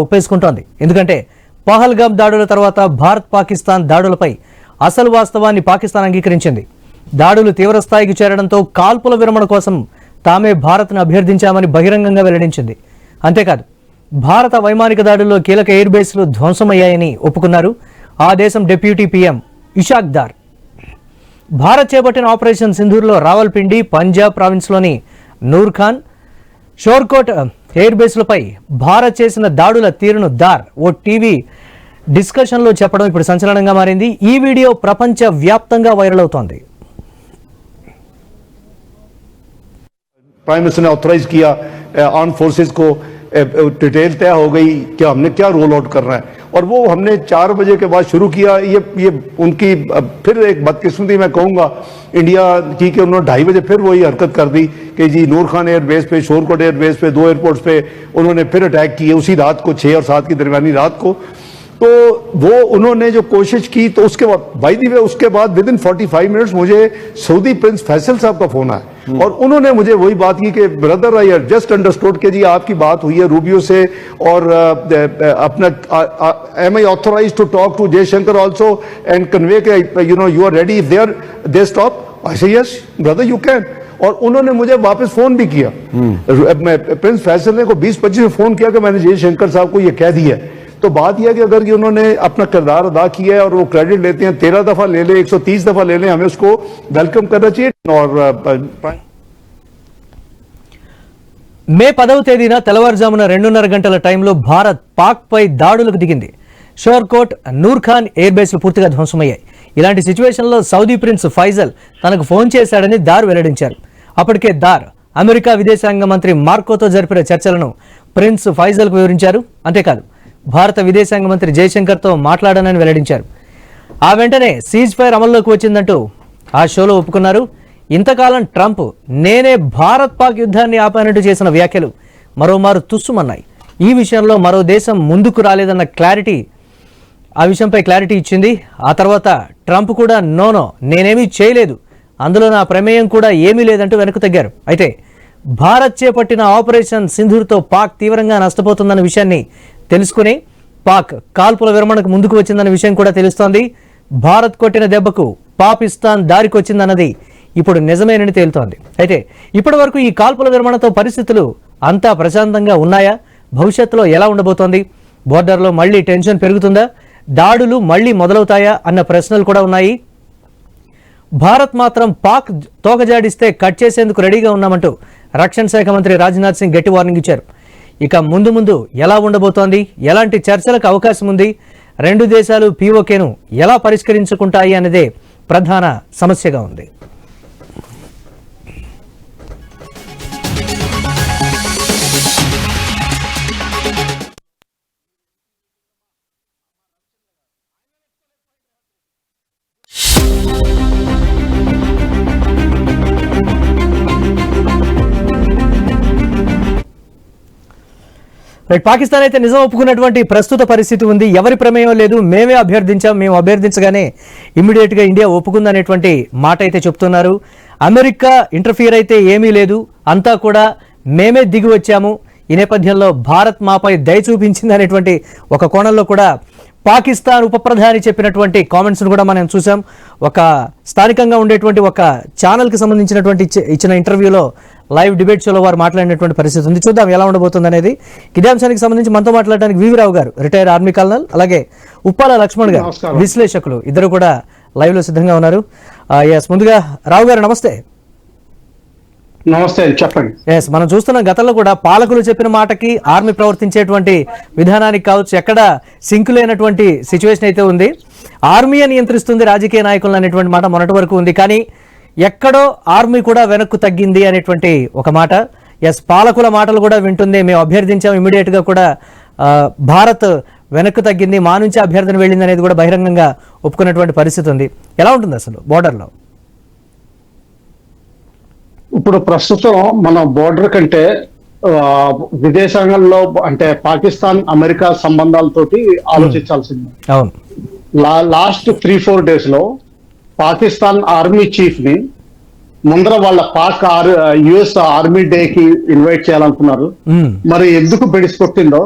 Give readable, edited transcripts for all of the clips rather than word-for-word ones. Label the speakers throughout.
Speaker 1: ఒప్పేసుకుంటోంది. ఎందుకంటే పహల్గామ్ దాడుల తర్వాత భారత్ పాకిస్తాన్ దాడులపై అసలు వాస్తవాన్ని పాకిస్తాన్ అంగీకరించింది. దాడులు తీవ్రస్థాయికి చేరడంతో కాల్పుల విరమణ కోసం తామే భారత్ను అభ్యర్థించామని బహిరంగంగా వెల్లడించింది. అంతేకాదు భారత వైమానిక దాడుల్లో కీలక ఎయిర్ బేస్లు ధ్వంసమయ్యాయని ఒప్పుకున్నారు ఆ దేశం డిప్యూటీ పీఎం ఇషాక్ దార్. భారత్ చేపట్టిన ఆపరేషన్ సింధూర్లో రావల్పిండి, పంజాబ్ ప్రావిన్స్లోని నూర్ఖాన్, షోర్కోట్ ఎయిర్ బేస్లపై భారత్ చేసిన దాడుల తీరును దార్ ఓ టీవీ డిస్కషన్లో చెప్పడం ఇప్పుడు సంచలనంగా మారింది. ఈ వీడియో ప్రపంచ వ్యాప్తంగా వైరల్ అవుతోంది.
Speaker 2: प्राइम मिनिस्टर ने ऑथराइज किया आर्म फोर्सेस को, डिटेल तय हो गई कि हमने क्या रोल आउट करना है और वो हमने 4 बजे के बाद शुरू किया. ये उनकी फिर एक बदकिस्मती मैं कहूँगा इंडिया की कि उन्होंने 2:30 बजे फिर वही हरकत कर दी कि जी नूर खान एयरबेस पे, शोरकोट एयरबेस पे, 2 एयरपोर्ट्स पे उन्होंने फिर अटैक किए उसी रात को, 6 और 7 की दरमियानी रात को. तो वो उन्होंने जो कोशिश की तो उसके बाद बाय द वे उसके बाद विद इन 45 मिनट्स मुझे सऊदी प्रिंस फैसल साहब का फोन आया और उन्होंने मुझे वही बात की कि ब्रदर आई जस्ट अंडरस्टूड कि जी आपकी बात हुई है रूबियो से और अपना am I authorised to talk to Jaishankar also and convey के you know you are ready if they stop. I say yes brother you can. और उन्होंने मुझे वापस फोन भी किया. प्रिंस फैसल ने को 20-25 में फोन किया कि मैंने जयशंकर साहब को ये कह दिया. तो बात यह कि अगर कि उन्होंने अपना किरदार अदा किया है और वो क्रेडिट लेते हैं, 13 दफा ले ले, 130 दफा ले ले, हमें उसको वेलकम करना चाहिए. और
Speaker 1: మే 10వ తేదీన తెల్లవారుజామున 2:30 గంటల టైంలో భారత్ పాక్ పై దాడులకు దిగింది. షోర్కోట్, నూర్ఖాన్ ఎయిర్ బేస్లు పూర్తిగా ధ్వంసమయ్యాయి. ఇలాంటి సిచ్యువేషన్లో సౌదీ ప్రిన్స్ ఫైజల్ తనకు ఫోన్ చేశాడని దార్ వెల్లడించారు. అప్పటికే దార్ అమెరికా విదేశాంగ మంత్రి మార్కోతో జరిపిన చర్చలను ప్రిన్స్ ఫైజల్కు వివరించారు. అంతేకాదు భారత విదేశాంగ మంత్రి జయశంకర్తో మాట్లాడానని వెల్లడించారు. ఆ వెంటనే సీజ్ ఫైర్ అమల్లోకి వచ్చిందంటూ ఆ షోలో ఒప్పుకున్నారు. ఇంతకాలం ట్రంప్ నేనే భారత్ పాక్ యుద్ధాన్ని ఆపానంటూ చేసిన వ్యాఖ్యలు మరోమారు తుస్సుమన్నాయి. ఈ విషయంలో మరో దేశం ముందుకు రాలేదన్న ఆ విషయంపై క్లారిటీ ఇచ్చింది. ఆ తర్వాత ట్రంప్ కూడా నో నేనేమీ చేయలేదు, అందులో నా ప్రమేయం కూడా ఏమీ లేదంటూ వెనక్కు తగ్గారు. అయితే భారత్ చేపట్టిన ఆపరేషన్ సింధూర్తో పాక్ తీవ్రంగా నష్టపోతుందన్న విషయాన్ని తెలుసుకుని పాక్ కాల్పుల విరమణకు ముందుకు వచ్చిందన్న విషయం కూడా తెలుస్తోంది. భారత్ కొట్టిన దెబ్బకు పాకిస్తాన్ దారికొచ్చిందన్నది ఇప్పుడు నిజమేనని తేలుతోంది. అయితే ఇప్పటి వరకు ఈ కాల్పుల విరమణతో పరిస్థితులు అంతా ప్రశాంతంగా ఉన్నాయా? భవిష్యత్తులో ఎలా ఉండబోతోంది? బోర్డర్లో మళ్లీ టెన్షన్ పెరుగుతుందా? దాడులు మళ్లీ మొదలవుతాయా అన్న ప్రశ్నలు కూడా ఉన్నాయి. భారత్ మాత్రం పాక్ తోకజాడిస్తే కట్ చేసేందుకు రెడీగా ఉన్నామంటూ రక్షణ శాఖ మంత్రి రాజ్నాథ్ సింగ్ గట్టి వార్నింగ్ ఇచ్చారు. ఇక ముందు ఎలా ఉండబోతోంది? ఎలాంటి చర్చలకు అవకాశం ఉంది? రెండు దేశాలు పీఓకేను ఎలా పరిష్కరించుకుంటాయి అన్నదే ప్రధాన సమస్యగా ఉంది. పాకిస్తాన్ అయితే నిజం ఒప్పుకున్నటువంటి ప్రస్తుత పరిస్థితి ఉంది. ఎవరి ప్రమేయం లేదు, మేమే అభ్యర్థించాం, మేము అభ్యర్థించగానే ఇమ్మీడియట్గా ఇండియా ఒప్పుకుందనేటువంటి మాట అయితే చెప్తున్నారు. అమెరికా ఇంటర్ఫియర్ అయితే ఏమీ లేదు, అంతా కూడా మేమే దిగి వచ్చాము. ఈ నేపథ్యంలో భారత్ మాపై దయ చూపించింది అనేటువంటి ఒక కోణంలో కూడా పాకిస్తాన్ ఉప ప్రధాని చెప్పినటువంటి కామెంట్స్ను కూడా మనం చూసాం. ఒక స్థానికంగా ఉండేటువంటి ఒక ఛానల్కి సంబంధించినటువంటి ఇచ్చిన ఇంటర్వ్యూలో లైవ్ డిబేట్ షోలో వారు మాట్లాడినటువంటి పరిస్థితి ఉంది. చూద్దాం ఎలా ఉండబోతుంది అనేది. ఇదే అంశానికి సంబంధించి మనతో మాట్లాడడానికి వివి రావు గారు, రిటైర్డ్ ఆర్మీ కల్నల్, అలాగే ఉప్పాల లక్ష్మణ్ గారు, విశ్లేషకులు, ఇద్దరు కూడా లైవ్లో సిద్ధంగా ఉన్నారు. ముందుగా రావు గారు నమస్తే.
Speaker 3: నమస్తే, చెప్పండి.
Speaker 1: మనం చూస్తున్న గతంలో కూడా పాలకులు చెప్పిన మాటకి ఆర్మీ ప్రవర్తించేటువంటి విధానానికి కావచ్చు ఎక్కడ సింక్ లేనటువంటి సిచ్యువేషన్ అయితే ఉంది. ఆర్మీయే నియంత్రిస్తుంది రాజకీయ నాయకులను అనేటువంటి మాట మొన్నటి వరకు ఉంది. కానీ ఎక్కడో ఆర్మీ కూడా వెనక్కు తగ్గింది అనేటువంటి ఒక మాట. పాలకుల మాటలు కూడా వింటుంది, మేము అభ్యర్థించాం, ఇమీడియట్ గా కూడా భారత్ వెనక్కు తగ్గింది, మా నుంచి అభ్యర్థన వెళ్ళింది అనేది కూడా బహిరంగంగా ఒప్పుకున్నటువంటి పరిస్థితి ఉంది. ఎలా ఉంటుంది అసలు బోర్డర్లో?
Speaker 3: ఇప్పుడు ప్రస్తుతం మన బోర్డర్ కంటే విదేశాంగంలో అంటే పాకిస్తాన్ అమెరికా సంబంధాలతోటి ఆలోచించాల్సింది.
Speaker 1: అవును,
Speaker 3: లాస్ట్ 3-4 డేస్ లో పాకిస్తాన్ ఆర్మీ చీఫ్ ని ముందర వాళ్ళ పాక్ యుఎస్ ఆర్మీ డే కి ఇన్వైట్ చేయాలనుకున్నారు. మరి ఎందుకు బెడిసికొట్టిందో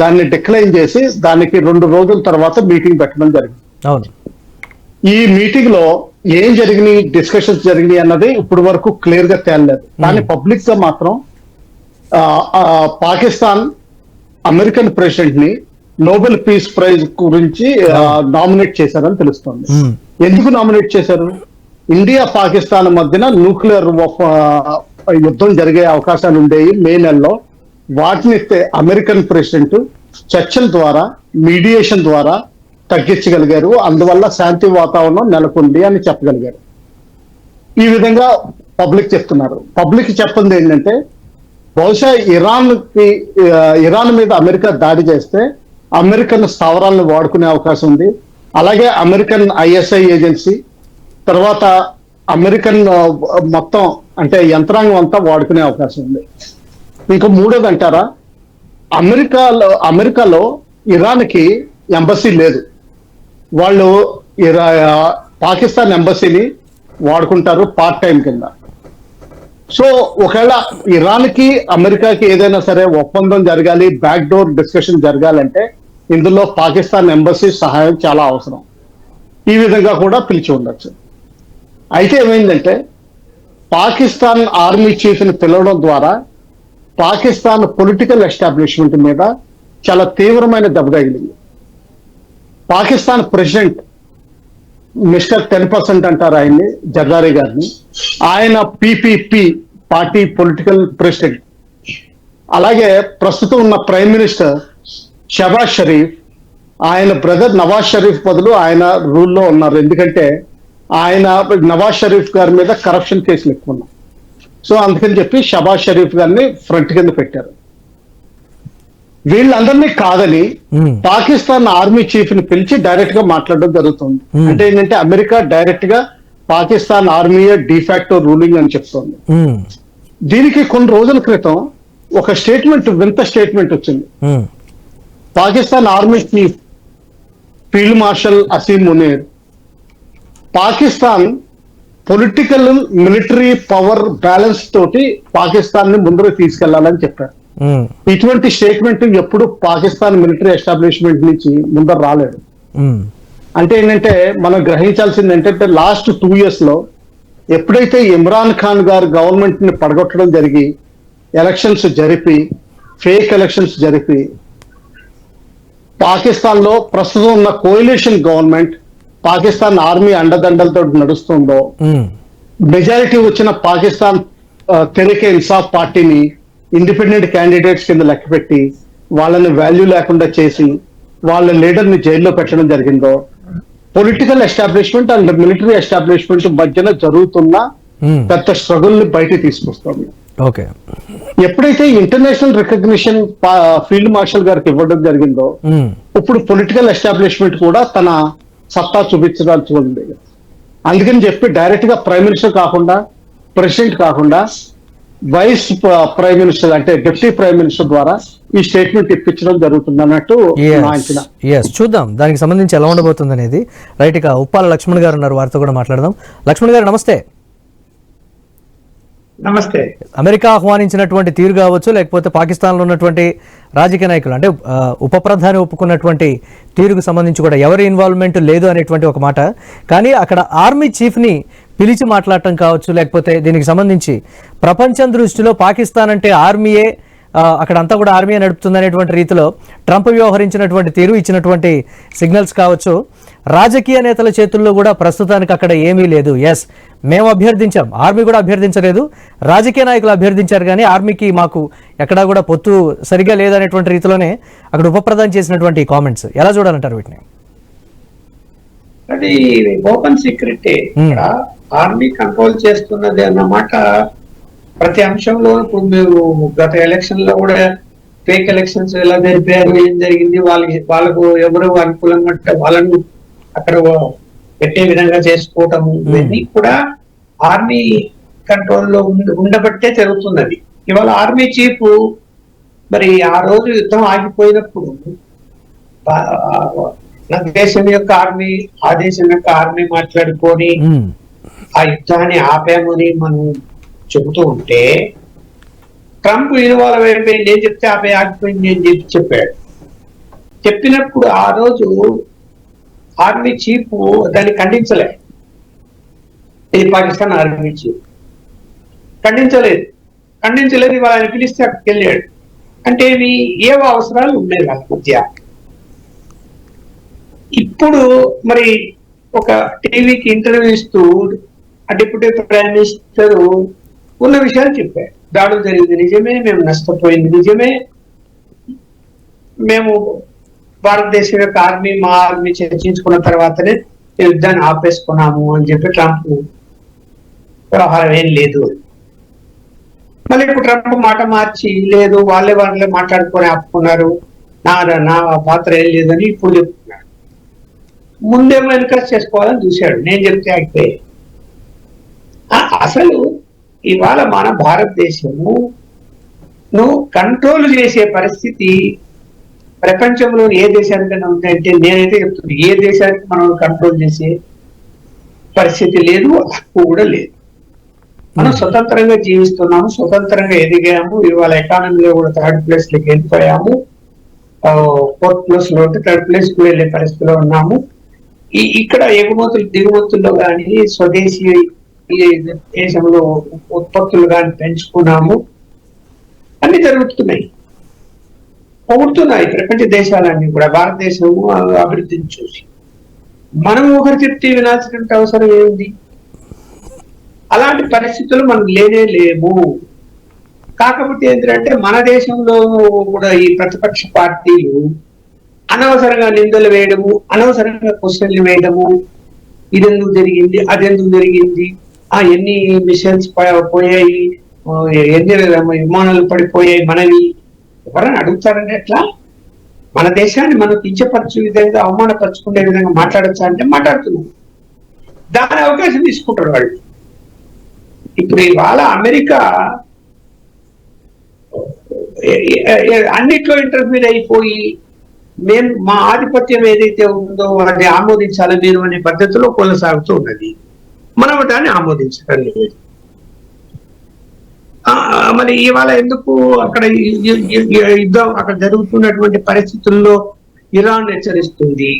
Speaker 3: దాన్ని డిక్లైన్ చేసి దానికి 2 రోజుల తర్వాత మీటింగ్ పెట్టడం జరిగింది.
Speaker 1: అవును.
Speaker 3: ఈ మీటింగ్ లో ఏం జరిగినాయి, డిస్కషన్స్ జరిగినాయి అన్నది ఇప్పుడు వరకు క్లియర్ గా తేలలేదు. కానీ పబ్లిక్ గా మాత్రం పాకిస్తాన్ అమెరికన్ ప్రెసిడెంట్ ని నోబెల్ పీస్ ప్రైజ్ గురించి నామినేట్ చేశారని తెలుస్తోంది. ఎందుకు నామినేట్ చేశారు? ఇండియా పాకిస్తాన్ మధ్యన న్యూక్లియర్ యుద్ధం జరిగే అవకాశాలు ఉండేవి మే నెలలో. వాటిని అమెరికన్ ప్రెసిడెంట్ చర్చల ద్వారా, మీడియేషన్ ద్వారా తగ్గించగలిగారు. అందువల్ల శాంతి వాతావరణం నెలకొంది అని చెప్పగలిగారు. ఈ విధంగా పబ్లిక్ చెప్తున్నారు. పబ్లిక్ చెప్పింది ఏంటంటే బహుశా ఇరాన్ మీద అమెరికా దాడి చేస్తే అమెరికన్ స్థావరాలను వాడుకునే అవకాశం ఉంది. అలాగే అమెరికన్ ఐఎస్ఐ ఏజెన్సీ, తర్వాత అమెరికన్ మొత్తం అంటే యంత్రాంగం అంతా వాడుకునే అవకాశం ఉంది. ఇంకా మూడోది అంటారా, అమెరికాలో ఇరాన్కి ఎంబసీ లేదు. వాళ్ళు పాకిస్తాన్ ఎంబసీని వాడుకుంటారు పార్ట్ టైం కింద. సో ఒకవేళ ఇరాన్కి అమెరికాకి ఏదైనా సరే ఒప్పందం జరగాలి, బ్యాక్ డోర్ డిస్కషన్ జరగాలంటే ఇందులో పాకిస్తాన్ ఎంబసీ సహాయం చాలా అవసరం. ఈ విధంగా కూడా పిలిచి ఉండొచ్చు. అయితే ఏమైందంటే పాకిస్తాన్ ఆర్మీ చీఫ్ ని పిలవడం ద్వారా పాకిస్తాన్ పొలిటికల్ ఎస్టాబ్లిష్మెంట్ మీద చాలా తీవ్రమైన దెబ్బ తగిలింది. పాకిస్తాన్ ప్రెసిడెంట్ మిస్టర్ 10% అంటారు ఆయన్ని, జర్దారీ గారిని. ఆయన పీపీపీ పార్టీ పొలిటికల్ ప్రెసిడెంట్. అలాగే ప్రస్తుతం ఉన్న ప్రైమ్ మినిస్టర్ షబాజ్ షరీఫ్, ఆయన బ్రదర్ నవాజ్ షరీఫ్ బదులు ఆయన రూల్లో ఉన్నారు. ఎందుకంటే ఆయన నవాజ్ షరీఫ్ గారి మీద కరప్షన్ కేసులు ఎక్కువ ఉన్నాయి. సో అందుకని చెప్పి షబాజ్ షరీఫ్ గారిని ఫ్రంట్ కింద పెట్టారు. వీళ్ళందరినీ కాదని పాకిస్తాన్ ఆర్మీ చీఫ్ ని పిలిచి డైరెక్ట్ గా మాట్లాడడం జరుగుతుంది. అంటే ఏంటంటే అమెరికా డైరెక్ట్ గా పాకిస్తాన్ ఆర్మీయే డిఫాక్టో రూలింగ్ అని చెప్తోంది. దీనికి కొన్ని రోజుల క్రితం ఒక వింత స్టేట్మెంట్ వచ్చింది. Pakistan army chief field marshal Asim Munir Pakistan political military power balance తోటి పాకిస్తాన్ ని ముందుకు తీసుకెళ్లాలని చెప్పారు. ఇటువంటి స్టేట్మెంట్ ఎప్పుడు పాకిస్తాన్ మిలిటరీ ఎస్టాబ్లిష్మెంట్ నుంచి ముందర రాలేదు. అంటే ఏంటంటే మనం గ్రహించాల్సింది ఏంటంటే లాస్ట్ 2 years లో ఎప్పుడైతే ఇమ్రాన్ ఖాన్ గారు గవర్నమెంట్ ని పడగొట్టడం జరిగి ఎలక్షన్స్ జరిపి ఫేక్ ఎలక్షన్స్ జరిపి పాకిస్తాన్ లో ప్రస్తుతం ఉన్న కోalition గవర్నమెంట్ పాకిస్తాన్ ఆర్మీ అండదండలతో నడుస్తుందో, మెజారిటీ వచ్చిన పాకిస్తాన్ తెహ్రీకే ఇన్సాఫ్ పార్టీని ఇండిపెండెంట్ క్యాండిడేట్స్ కింద లెక్కపెట్టి వాళ్ళని వాల్యూ లేకుండా చేసి వాళ్ళ లీడర్ ని జైల్లో పెట్టడం జరిగిందో, political establishment and military establishment మధ్యన జరుగుతున్న పెద్ద స్ట్రగుల్ ని బయటికి తీసుకొస్తుంది. ఎప్పుడైతే ఇంటర్నేషనల్ రికగ్నిషన్ ఫీల్డ్ మార్షల్ గారికి ఇవ్వడం జరిగిందో, ఇప్పుడు పొలిటికల్ ఎస్టాబ్లిష్మెంట్ కూడా తన సత్తా చూపించడానికి ఉంది. అందుకని చెప్పి డైరెక్ట్ గా ప్రైమ్ మినిస్టర్ కాకుండా, ప్రెసిడెంట్ కాకుండా వైస్ ప్రైమ్ మినిస్టర్ అంటే డిప్యూటీ ప్రైమ్ మినిస్టర్ ద్వారా ఈ స్టేట్మెంట్ ఇప్పించడం జరుగుతుంది అన్నట్టు అంచనా.
Speaker 1: చూద్దాం దానికి సంబంధించి ఎలా ఉండబోతుంది అనేది. రైట్, ఇక ఉప్పాల లక్ష్మణ్ గారు ఉన్నారు, వారితో కూడా మాట్లాడదాం. లక్ష్మణ్ గారు నమస్తే.
Speaker 4: నమస్తే.
Speaker 1: అమెరికా ఆహ్వానించినటువంటి తీరు కావచ్చు, లేకపోతే పాకిస్తాన్లో ఉన్నటువంటి రాజకీయ నాయకులు అంటే ఉప ప్రధాని ఒప్పుకున్నటువంటి తీరుకు సంబంధించి కూడా ఎవరి ఇన్వాల్వ్మెంట్ లేదు అనేటువంటి ఒక మాట. కానీ అక్కడ ఆర్మీ చీఫ్ని పిలిచి మాట్లాడటం కావచ్చు, లేకపోతే దీనికి సంబంధించి ప్రపంచం దృష్టిలో పాకిస్తాన్ అంటే ఆర్మీయే, అక్కడ అంతా కూడా ఆర్మీ నడుపుతుంది అనేటువంటి రీతిలో ట్రంప్ వ్యవహరించినటువంటి తీరు, ఇచ్చినటువంటి సిగ్నల్స్ కావచ్చు, రాజకీయ నేతల చేతుల్లో కూడా ప్రస్తుతానికి అక్కడ ఏమీ లేదు. ఎస్, మేము అభ్యర్థించాం, ఆర్మీ కూడా అభ్యర్థించలేదు, రాజకీయ నాయకులు అభ్యర్థించారు, కానీ ఆర్మీకి మాకు ఎక్కడా కూడా పొత్తు సరిగా లేదనేటువంటి రీతిలోనే అక్కడ ఉప ప్రధాని చేసినటువంటి కామెంట్స్ ఎలా చూడాలంటారు వీటిని?
Speaker 4: అది ఓపెన్ సీక్రెట్. ఆర్మీ కంట్రోల్ చేస్తున్నది అన్నమాట ప్రతి అంశంలో. ఇప్పుడు మీరు గత ఎలక్షన్ లో కూడా ఫేక్ ఎలక్షన్స్ ఎలా జరిపారు, ఏం జరిగింది, వాళ్ళకు ఎవరు అనుకూలంగా ఉంటే వాళ్ళను అక్కడ పెట్టే విధంగా చేసుకోవటము, ఇవన్నీ కూడా ఆర్మీ కంట్రోల్లో ఉండబట్టే జరుగుతున్నది. ఇవాళ ఆర్మీ చీఫ్ మరి ఆ రోజు యుద్ధం ఆగిపోయినప్పుడు నా దేశం యొక్క ఆర్మీ, ఆ దేశం యొక్క ఆర్మీ మాట్లాడుకొని ఆ యుద్ధాన్ని ఆపామని మనం చెబుతూ ఉంటే ట్రంప్ ఇన్వాల్వ్ అయిపోయింది, నేను చెప్తే ఆగిపోయింది అని చెప్పాడు. చెప్పినప్పుడు ఆ రోజు ఆర్మీ చీఫ్ దాన్ని ఖండించలే. ఇది పాకిస్తాన్ ఆర్మీ చీఫ్ ఖండించలేదు. ఇవాళ ఆయన పిలిస్తే అక్కడికి వెళ్ళాడు. అంటే ఏవో అవసరాలు ఉన్నాయి వాళ్ళ మధ్య. ఇప్పుడు మరి ఒక టీవీకి ఇంటర్వ్యూ ఇస్తూ ఆ డిప్యూటీ ప్రైమ్ మినిస్టర్ ఉన్న విషయాలు చెప్పారు. దాడులు జరిగింది నిజమే, మేము నష్టపోయింది నిజమే, మేము భారతదేశం యొక్క మా ఆర్మీ చర్చించుకున్న తర్వాతనే యుద్ధాన్ని ఆపేసుకున్నాము అని చెప్పి ట్రంప్ వ్యవహారం ఏం లేదు. మళ్ళీ ఇప్పుడు ట్రంప్ మాట మార్చి లేదు వాళ్ళే మాట్లాడుకొని ఆపుకున్నారు, నా పాత్ర ఏం లేదని ఇప్పుడు చెప్తున్నారు. ముందేమో ఎన్కరేజ్ చేసుకోవాలని చూశాడు, నేను చెప్తే ఆగిపోయి. అసలు ఇవాళ మన భారతదేశము నువ్వు కంట్రోల్ చేసే పరిస్థితి ప్రపంచంలో ఏ దేశానికైనా ఉందంటే నేనైతే చెప్తుంది ఏ దేశానికి మనం కంట్రోల్ చేసే పరిస్థితి లేదు, హక్కు కూడా లేదు. మనం స్వతంత్రంగా జీవిస్తున్నాము, స్వతంత్రంగా ఎదిగాము. ఇవాళ ఎకానమీలో కూడా 3rd place లోకి వెళ్ళిపోయాము, 4th place లో 3rd place కు వెళ్ళే పరిస్థితిలో ఉన్నాము. ఇక్కడ ఎగుమతులు దిగుమతుల్లో కానీ స్వదేశీ దేశంలో ఉత్పత్తులు కానీ పెంచుకున్నాము. అన్ని జరుగుతున్నాయి, పొగుడుతున్నాయి ప్రపంచ దేశాలన్నీ కూడా భారతదేశము అభివృద్ధిని చూసి. మనం ఒకరు చెప్తే వినాల్సినంత అవసరం ఏముంది? అలాంటి పరిస్థితులు మనం లేవు. కాకపోతే ఏంటంటే మన దేశంలో కూడా ఈ ప్రతిపక్ష పార్టీలు అనవసరంగా నిందలు వేయడము, అనవసరంగా క్వశ్చన్లు వేయడము, ఇదెందుకు జరిగింది, అదెందుకు జరిగింది, ఎన్ని మిషన్స్ పోయాయి, ఎన్ని విమానాలు పడిపోయాయి మనవి, ఎవరైనా అడుగుతారంటే ఎట్లా? మన దేశాన్ని మనం కించపరచు విధంగా అవమానపరుచుకునే విధంగా మాట్లాడచ్చా అంటే మాట్లాడుతున్నాం. దాని అవకాశం తీసుకుంటారు వాళ్ళు. ఇప్పుడు ఇవాళ అమెరికా అన్నిట్లో ఇంటర్ఫీర్ అయిపోయి మేము మా ఆధిపత్యం ఏదైతే ఉందో అది ఆమోదించాలి మీరు అనే పద్ధతిలో కొనసాగుతూ ఉన్నది. మనం దాన్ని ఆమోదించడం లేదు. మరి ఇవాళ ఎందుకు అక్కడ యుద్ధం అక్కడ జరుగుతున్నటువంటి పరిస్థితుల్లో ఇరాన్ హెచ్చరిస్తుంది,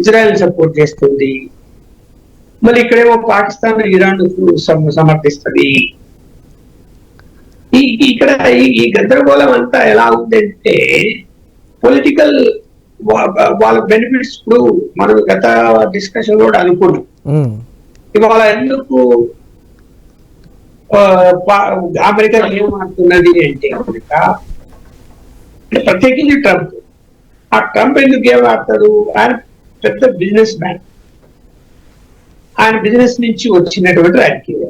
Speaker 4: ఇజ్రాయెల్ సపోర్ట్ చేస్తుంది, మళ్ళీ ఇక్కడేమో పాకిస్తాన్ ఇరాన్ సమర్థిస్తుంది. ఇక్కడ ఈ గందరగోళం అంతా ఎలా ఉందంటే పొలిటికల్ వాళ్ళ బెనిఫిట్స్. ఇప్పుడు మనం గత డిస్కషన్ కూడా అనుకున్నాం, ఇవాళ ఎందుకు అమెరికా ఏం మారుతున్నది అంటే ప్రత్యేకించి ట్రంప్. ఆ ట్రంప్ ఎందుకు ఏం ఆడతాడు? ఆయన పెద్ద బిజినెస్ మ్యాన్, ఆయన బిజినెస్ నుంచి వచ్చినటువంటి రాజకీయ.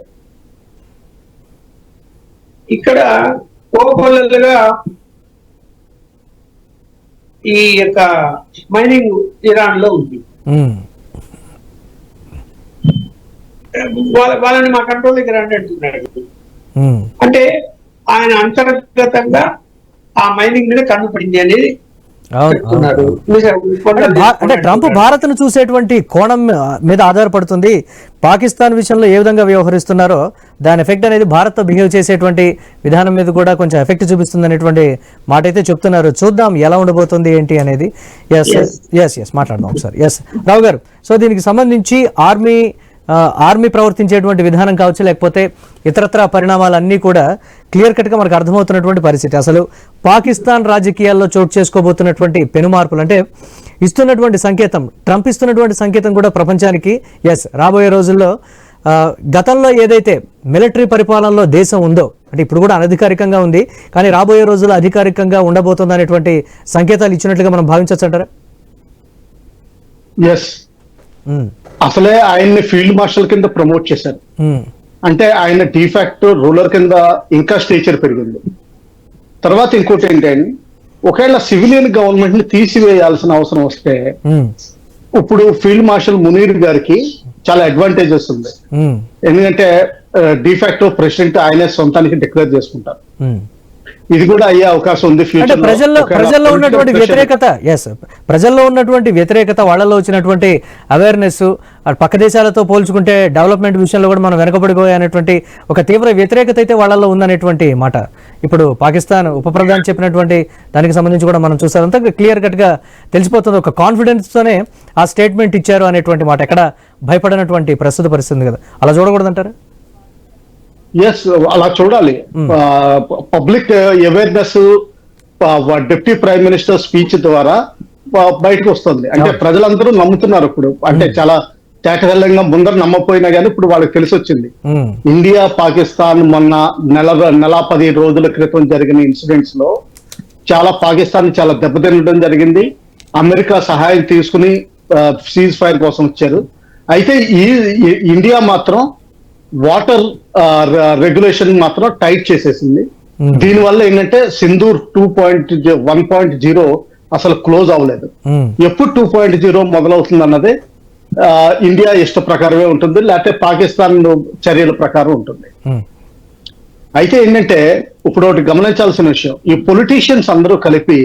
Speaker 4: ఇక్కడ కోకొల్లలుగా ఈ యొక్క మైనింగ్ ఇరాన్ లో ఉంది. వాళ్ళని మా కంట్రోల్ దగ్గర అంటున్నాడు. అంటే ఆయన అంతర్గతంగా ఆ మైనింగ్ మీద కన్ను పడింది అనేది.
Speaker 1: అంటే ట్రంప్ భారత్ ను చూసేటువంటి కోణం మీద ఆధారపడుతుంది. పాకిస్తాన్ విషయంలో ఏ విధంగా వ్యవహరిస్తున్నారో దాని ఎఫెక్ట్ అనేది భారత్ బిహేవ్ చేసేటువంటి విధానం మీద కూడా కొంచెం ఎఫెక్ట్ చూపిస్తుంది అనేటువంటి మాట అయితే చెప్తున్నారు. చూద్దాం ఎలా ఉండబోతుంది ఏంటి అనేది. ఎస్ మాట్లాడదాం ఒకసారి. ఎస్ రావు గారు, సో దీనికి సంబంధించి ఆర్మీ ప్రవర్తించేటువంటి విధానం కావచ్చు, లేకపోతే ఇతరత్ర పరిణామాలన్నీ కూడా క్లియర్ కట్గా మనకు అర్థమవుతున్నటువంటి పరిస్థితి. అసలు పాకిస్తాన్ రాజకీయాల్లో చోటు చేసుకోబోతున్నటువంటి పెనుమార్పులు అంటే ఇస్తున్నటువంటి సంకేతం, ట్రంప్ ఇస్తున్నటువంటి సంకేతం కూడా ప్రపంచానికి రాబోయే రోజుల్లో గతంలో ఏదైతే మిలిటరీ పరిపాలనలో దేశం ఉందో, అంటే ఇప్పుడు కూడా అనధికారికంగా ఉంది కానీ రాబోయే రోజుల్లో అధికారికంగా ఉండబోతుంది అనేటువంటి సంకేతాలు ఇచ్చినట్లుగా మనం భావించవచ్చు అంటారా?
Speaker 3: అసలే ఆయన్ని ఫీల్డ్ మార్షల్ కింద ప్రమోట్ చేశారు. అంటే ఆయన డిఫాక్టో రూలర్ కింద ఇంకా స్టేచర్ పెరిగింది. తర్వాత ఇంకోటి ఏంటంటే ఒకవేళ సివిలియన్ గవర్నమెంట్ ని తీసివేయాల్సిన అవసరం వస్తే ఇప్పుడు ఫీల్డ్ మార్షల్ మునీర్ గారికి చాలా అడ్వాంటేజెస్ ఉంది. ఎందుకంటే డిఫాక్టో ప్రెసిడెంట్ ఆయనే సొంతానికి డిక్లేర్ చేసుకుంటారు. ఇది కూడా అయ్యే అవకాశం ఉంది
Speaker 1: అంటే
Speaker 3: ఫ్యూచర్.
Speaker 1: ప్రజల్లో ఉన్నటువంటి వ్యతిరేకత, ప్రజల్లో ఉన్నటువంటి వ్యతిరేకత, వాళ్ళలో వచ్చినటువంటి అవేర్నెస్ పక్క దేశాలతో పోల్చుకుంటే డెవలప్మెంట్ విషయంలో కూడా మనం వెనకబడిపోయేటువంటి ఒక తీవ్ర వ్యతిరేకత అయితే వాళ్ళలో ఉందనేటువంటి మాట ఇప్పుడు పాకిస్తాన్ ఉప ప్రధాని చెప్పినటువంటి దానికి సంబంధించి కూడా మనం చూసారంతా క్లియర్ కట్ గా తెలిసిపోతుంది. ఒక కాన్ఫిడెన్స్ తోనే ఆ స్టేట్మెంట్ ఇచ్చారు అనేటువంటి మాట, ఎక్కడ భయపడినటువంటి ప్రస్తుత పరిస్థితి కదా, అలా చూడకూడదంటారు?
Speaker 3: ఎస్, అలా చూడాలి. Public awareness deputy prime minister speech ద్వారా బయటకు వస్తుంది. అంటే ప్రజలందరూ నమ్ముతున్నారు ఇప్పుడు. అంటే చాలా తేటతెల్లంగా ముందర నమ్మపోయినా కానీ ఇప్పుడు వాళ్ళకి తెలిసి వచ్చింది. ఇండియా పాకిస్తాన్ మొన్న నెల 10 రోజుల క్రితం జరిగిన ఇన్సిడెంట్స్ లో చాలా పాకిస్తాన్ చాలా దెబ్బతినడం జరిగింది. అమెరికా సహాయం తీసుకుని సీజ్ ఫైర్ కోసం వచ్చారు. అయితే ఈ ఇండియా మాత్రం వాటర్ రెగ్యులేషన్ మాత్రం టైట్ చేసేసింది. దీనివల్ల ఏంటంటే సింధూర్ 1.0 అసలు క్లోజ్ అవ్వలేదు. ఎప్పుడు 2.0 మొదలవుతుంది అన్నది ఇండియా ఇష్ట ప్రకారమే ఉంటుంది, లేకపోతే పాకిస్తాన్ చర్యల ప్రకారం ఉంటుంది. అయితే ఏంటంటే ఇప్పుడు ఒకటి గమనించాల్సిన విషయం, ఈ పొలిటీషియన్స్ అందరూ కలిపి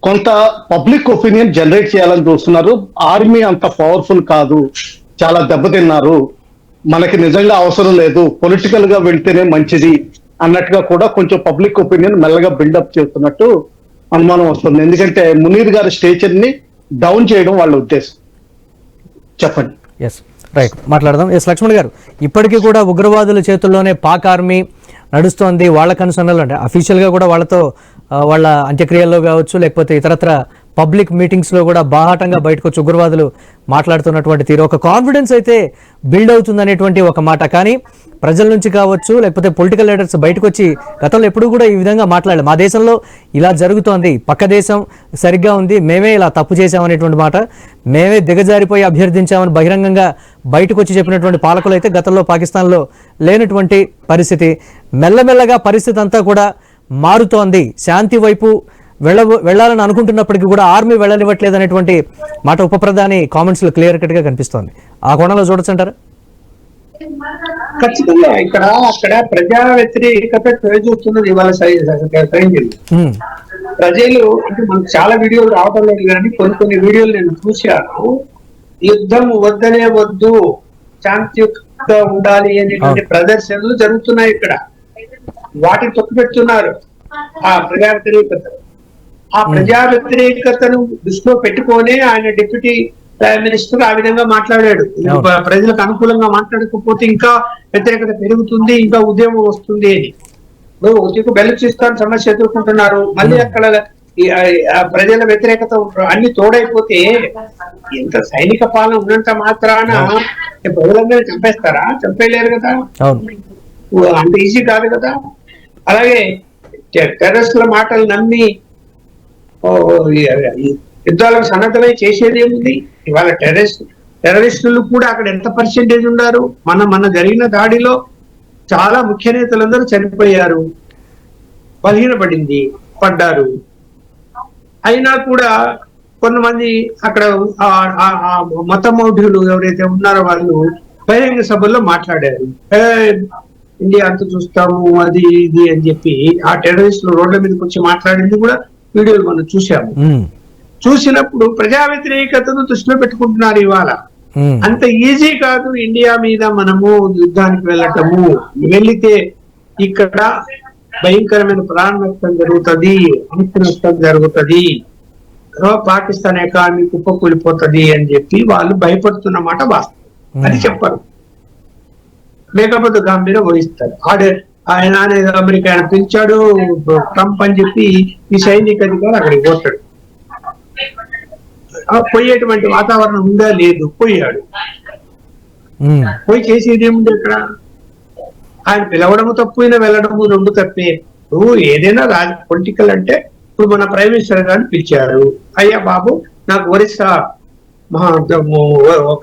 Speaker 3: కొంత పబ్లిక్ ఒపీనియన్ జనరేట్ చేయాలని చూస్తున్నారు. ఆర్మీ అంత పవర్ఫుల్ కాదు, చాలా దెబ్బతిన్నారు, మనకి నిజంగా అవసరం లేదు, పొలిటికల్ గా వెళ్తేనే మంచిది అన్నట్టుగా కూడా కొంచెం పబ్లిక్ ఒపీనియన్ మెల్లగా బిల్డప్ చేస్తున్నట్టు అనుమానం వస్తుంది. ఎందుకంటే మునీర్ గారి స్టేచర్ ని డౌన్ చేయడం వాళ్ళ ఉద్దేశం. చెప్పండి.
Speaker 1: ఎస్, రైట్, మాట్లాడదాం. ఎస్, లక్ష్మణ్ గారు, ఇప్పటికీ కూడా ఉగ్రవాదుల చేతుల్లోనే పాక్ ఆర్మీ నడుస్తోంది. వాళ్ళ కన్సర్న్లు అంటే అఫీషియల్ గా కూడా వాళ్ళతో వాళ్ళ అంత్యక్రియల్లో కావచ్చు, లేకపోతే ఇతరత్ర పబ్లిక్ మీటింగ్స్ లో కూడా బాహాటంగా బయటకు వచ్చి ఉగ్రవాదులు మాట్లాడుతున్నటువంటి తీరు, ఒక కాన్ఫిడెన్స్ అయితే బిల్డ్ అవుతుంది అనేటువంటి ఒక మాట. కానీ ప్రజల నుంచి కావచ్చు, లేకపోతే పొలిటికల్ లీడర్స్ బయటకు వచ్చి గతంలో ఎప్పుడు కూడా ఈ విధంగా మాట్లాడలేదు. మా దేశంలో ఇలా జరుగుతోంది, పక్క దేశం సరిగ్గా ఉంది, మేమే ఇలా తప్పు చేశామనేటువంటి మాట, మేమే దిగజారిపోయి అభ్యర్థించామని బహిరంగంగా బయటకు వచ్చి చెప్పినటువంటి పాలకులు అయితే గతంలో పాకిస్తాన్లో లేనటువంటి పరిస్థితి. మెల్లమెల్లగా పరిస్థితి అంతా కూడా మారుతోంది. శాంతి వైపు వెళ్ళాలని అనుకుంటున్నప్పటికీ కూడా ఆర్మీ వెళ్ళనివ్వట్లేదు అనేటువంటి మాట ఉప ప్రధాని కామెంట్స్ లో క్లియర్ కట్ గా కనిపిస్తోంది. ఆ కోణంలో చూడొచ్చంటారా?
Speaker 4: ఖచ్చితంగా అక్కడ ప్రజా వ్యతిరేకత చూస్తున్నది ఇవాళ ప్రజలు. అంటే మనకు చాలా వీడియోలు రావడం లేదు కానీ కొన్ని వీడియోలు నేను చూశాను. యుద్ధం వద్దనే వద్దు, శాంతియుక్తంగా ఉండాలి అనేటువంటి ప్రదర్శనలు జరుగుతున్నాయి ఇక్కడ. వాటిని తొక్కిపెడుతున్నారు ఆ ప్రజా వ్యతిరేకత. ఆ ప్రజా వ్యతిరేకతను దృష్టిలో పెట్టుకొని ఆయన డిప్యూటీ ప్రైమ్ మినిస్టర్ ఆ విధంగా మాట్లాడాడు. ప్రజలకు అనుకూలంగా మాట్లాడకపోతే ఇంకా వ్యతిరేకత పెరుగుతుంది, ఇంకా ఉద్యమం వస్తుంది అని. బెలూచిస్తాన్ సమస్య ఎదుర్కొంటున్నారు, మళ్ళీ అక్కడ ప్రజల వ్యతిరేకత అన్ని తోడైపోతే ఎంత సైనిక పాలన ఉన్నంత మాత్రాన ప్రజలందరూ చంపేస్తారా? చంపేయలేరు కదా, అంత ఈజీ కాదు కదా. అలాగే టెర్రరిస్టుల మాటలు నమ్మి యుద్ధాలకు సన్నద్ధమై చేసేది ఏముంది? ఇవాళ టెర్రరిస్టులు కూడా అక్కడ ఎంత పర్సెంటేజ్ ఉన్నారు? మన జరిగిన దాడిలో చాలా ముఖ్య నేతలందరూ చనిపోయారు, పడ్డారు. అయినా కూడా కొంతమంది అక్కడ మతమౌఢ్యులు ఎవరైతే ఉన్నారో వాళ్ళు బహిరంగ సభల్లో మాట్లాడారు, ఇండియా అంత చూస్తాము అది ఇది అని చెప్పి. ఆ టెర్రరిస్టులు రోడ్ల మీదకి వచ్చి మాట్లాడింది కూడా వీడియోలు మనం చూసాము. చూసినప్పుడు ప్రజా వ్యతిరేకతను దృష్టిలో పెట్టుకుంటున్నారు. ఇవాళ అంత ఈజీ కాదు ఇండియా మీద మనము యుద్ధానికి వెళ్ళటము. వెళితే ఇక్కడ భయంకరమైన ప్రాణ నష్టం జరుగుతుంది, ఆస్తి నష్టం జరుగుతుంది, పాకిస్తాన్ ఎకానమీ కుప్పకూలిపోతుంది అని చెప్పి వాళ్ళు భయపడుతున్నమాట వాస్తవం. అది చెప్పరు, లేకపోతే గంభీర వహిస్తారు. ఆయన అమెరికా పిలిచాడు ట్రంప్ అని చెప్పి ఈ సైనిక అధికారి అక్కడికి పోతాడు. పోయేటువంటి వాతావరణం ఉందా? లేదు. పోయాడు, పోయి చేసేది ఏముంది ఇక్కడ? ఆయన పిలవడము తప్పు, ఈయన వెళ్ళడము రెండు తప్పే. నువ్వు ఏదైనా పొలిటికల్ అంటే ఇప్పుడు మన ప్రైమ్ మినిస్టర్ గారిని పిలిచారు, అయ్యా బాబు నాకు ఒరిస్సా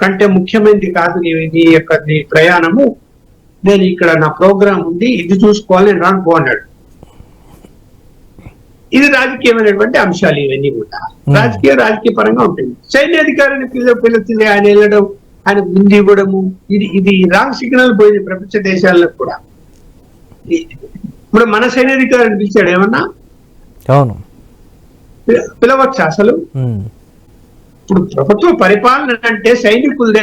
Speaker 4: కంటే ముఖ్యమైనది కాదు నీ ప్రయాణము, నేను ఇక్కడ నా ప్రోగ్రాం ఉంది, ఇది చూసుకోవాలి, నేను రాను పో అన్నాడు. ఇది రాజకీయమైనటువంటి అంశాలు ఇవన్నీ కూడా రాజకీయ పరంగా ఉంటుంది. సైన్యాధికారిని పిలుస్తుంది, ఆయన వెళ్ళడం, ఆయన ముందు ఇవ్వడము, ఇది రాంగ్ సిగ్నల్ పోయింది ప్రపంచ దేశాల్లో కూడా. ఇప్పుడు మన సైనికులను పిలిచాడు ఏమన్నా?
Speaker 1: అవును.
Speaker 4: పిలవచ్చు అసలు? ఇప్పుడు ప్రభుత్వ పరిపాలన అంటే సైనికులదే,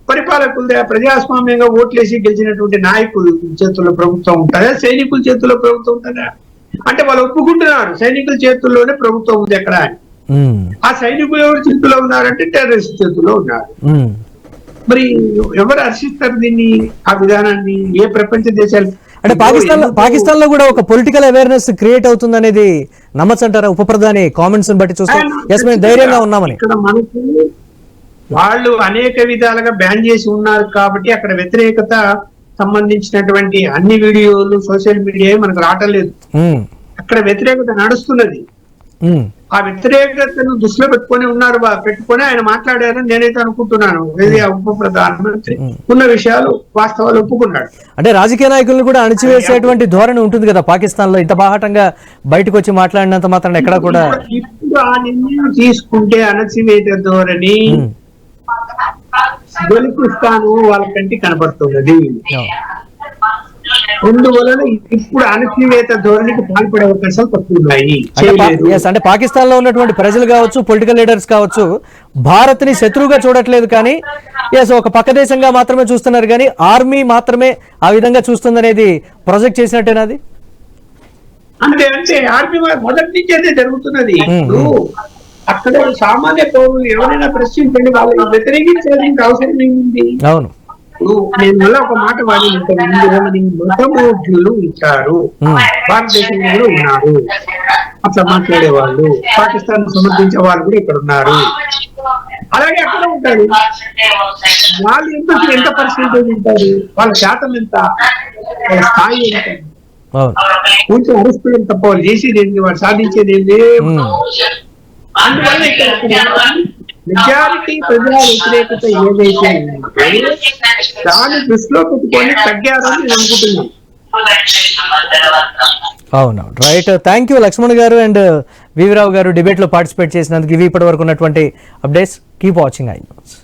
Speaker 4: పరిపాలకులదే, ప్రజాస్వామ్యంగా ఓట్లేసి గెలిచినటువంటి నాయకుల చేతుల్లో ప్రభుత్వం ఉంటుందా, సైనికుల చేతుల్లో ప్రభుత్వం ఉంటుందా? అంటే వాళ్ళు ఒప్పుకుంటున్నారు సైనికుల చేతుల్లోనే ప్రభుత్వం ఉంది ఎక్కడ అని. ఆ సైనికులు ఎవరి చేతుల్లో ఉన్నారంటే టెర్రరిస్ట్ చేతుల్లో ఉన్నారు. మరి ఎవరు హర్షిస్తారు దీన్ని, ఆ విధానాన్ని? ఏ ప్రపంచ దేశాలు
Speaker 1: అంటే పాకిస్తాన్ లో కూడా ఒక పొలిటికల్ అవేర్నెస్ క్రియేట్ అవుతుంది అనేది నమ్మచ్చంటారా? ఉప ప్రధాని కామెంట్స్ బట్టి చూస్తే ఎస్ మేము ధైర్యంగా ఉన్నామని.
Speaker 4: ఇక్కడ మనకు వాళ్ళు అనేక విధాలుగా బ్యాన్ చేసి ఉన్నారు కాబట్టి అక్కడ వ్యతిరేకత సంబంధించినటువంటి అన్ని వీడియోలు సోషల్ మీడియా మనకు రావటం లేదు. అక్కడ వ్యతిరేకత నడుస్తున్నది. ఆ వ్యతిరేకతను దృష్టిలో పెట్టుకొని ఆయన మాట్లాడారని నేనైతే అనుకుంటున్నాను. ఉప ప్రధానమంత్రి ఉన్న విషయాలు వాస్తవాలు ఒప్పుకున్నాడు.
Speaker 1: అంటే రాజకీయ నాయకులను కూడా అణచివేసేటువంటి ధోరణి ఉంటుంది కదా పాకిస్తాన్ లో. ఇంత బాహటంగా బయటకు వచ్చి మాట్లాడినంత మాత్రం ఎక్కడ కూడా
Speaker 4: ఇప్పుడు ఆ నిర్ణయం తీసుకుంటే అణచివేత ధోరణి బలిపిస్తాను వాళ్ళ కంటి కనబడుతున్నది. అందువలన ఇప్పుడు అణచివేత ధోరణికి పాల్పడే అవకాశాలు తక్కువ ఉన్నాయి.
Speaker 1: అంటే పాకిస్తాన్ లో ఉన్నటువంటి ప్రజలు కావచ్చు, పొలిటికల్ లీడర్స్ కావచ్చు, భారత్ ని శత్రువుగా చూడట్లేదు కానీ ఒక పక్క దేశంగా మాత్రమే చూస్తున్నారు కానీ ఆర్మీ మాత్రమే ఆ విధంగా చూస్తుందనేది ప్రొజెక్ట్ చేసినట్టేనాది?
Speaker 4: అంటే ఆర్మీ మొదటి నుంచి అదే జరుగుతున్నది. ఇప్పుడు అక్కడ సామాన్య పౌరులు ఎవరైనా ప్రశ్నించండి, వాళ్ళని వ్యతిరేకించాల్సిన అవసరం ఏముంది?
Speaker 1: అవును.
Speaker 4: నేను మళ్ళీ ఒక మాట వాడి మతమోఢ్యులు ఉంటారు, భారతదేశంలో కూడా ఉన్నారు అట్లా మాట్లాడే వాళ్ళు, పాకిస్తాన్ సమర్థించే వాళ్ళు కూడా ఇక్కడ ఉన్నారు. అలాగే అక్కడ ఉంటారు. వాళ్ళు ఎంత పర్సెంటేజ్ ఉంటారు, వాళ్ళ శాతం ఎంత, వాళ్ళ స్థాయి ఎంత, కొంచెం అరుస్తుంది తప్ప వాళ్ళు చేసేది ఏంటి, వాళ్ళు సాధించేది ఏంటి? అందువల్ల మెజారిటీ ప్రజా వ్యతిరేకత ఏదైతే దాన్ని దృష్టిలో పెట్టుకొని తగ్గారని నేను అనుకుంటున్నాను.
Speaker 1: అవును, రైట్. థ్యాంక్ యూ లక్ష్మణ్ గారు అండ్ వివి రావు గారు డిబేట్ లో పార్టిసిపేట్ చేసినందుకు. ఇవి ఇప్పటి వరకు ఉన్నటువంటి updates. Keep watching I news.